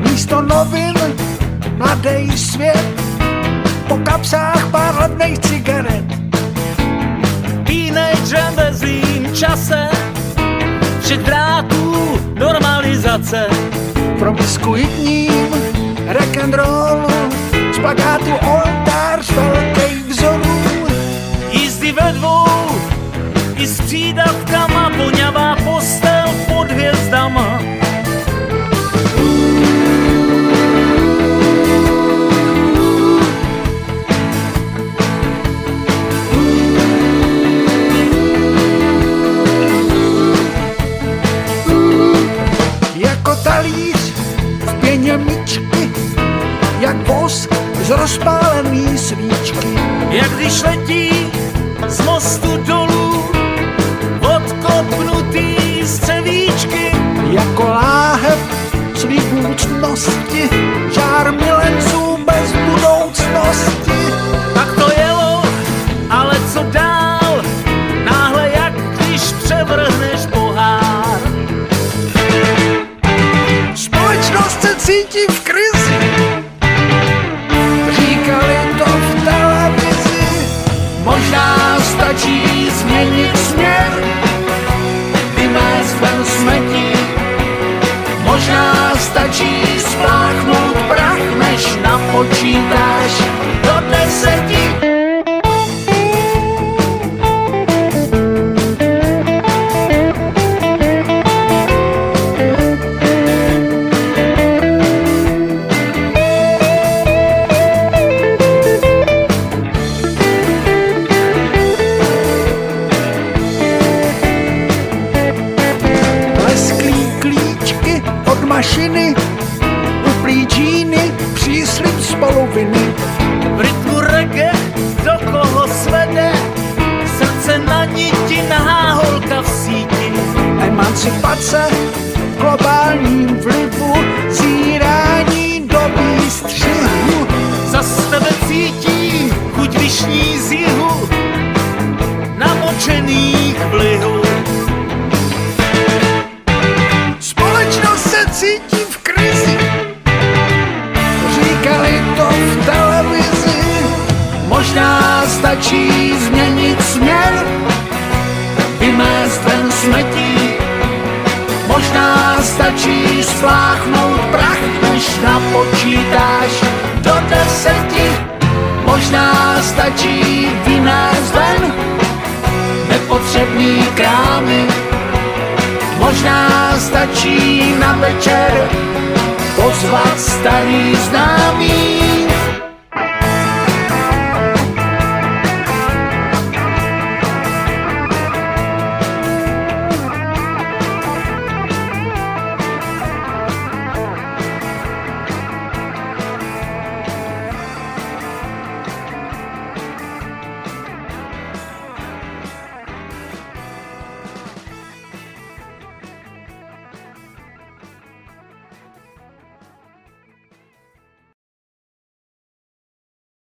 Místo novin, mladý svět, po kapsách pár levných cigaret. Teenagerem ve zlým čase, všech drátů normalizace. Promiskuitním rock'n'rollu, z plakátu oltář velkých vzorů. Jízdy ve dvou, i s přídavkama, voňavá postel pod hvězdama. Jako talíř v pěně myčky, jak voz z rozpálený svíčky. Jak když letí z mostu dolů odkopnutý střevíčky. Jako láhev svý budoucnosti, žár milenců bez budoucnosti. Tak to jelo, ale co dál? Náhle jak když převrhneš pohár. Společnost se cítí v krizi, říkali to v televizi. Možná stačí změnit směr, vymést ven smetí. Možná stačí spláchnout prach, než napočítáš do 10. Mašiny, uplý džíny, příslib z poloviny. V rytmu reggae, do koho svede, srdce na niti, nahá holka v síti. Emancipace v globálním vlivu, zírání do výstřihu. Zas tebe cítím, chuť vyšní z jihu, namočených v lihu. Cítím v krizi, říkali to v televizi. Možná stačí změnit směr, vymést ven smetí. Možná stačí spláchnout prach, než napočítáš do 10. Možná stačí vynést ven nepotřebný krámy. Možná stačí na večer pozvat starý známý.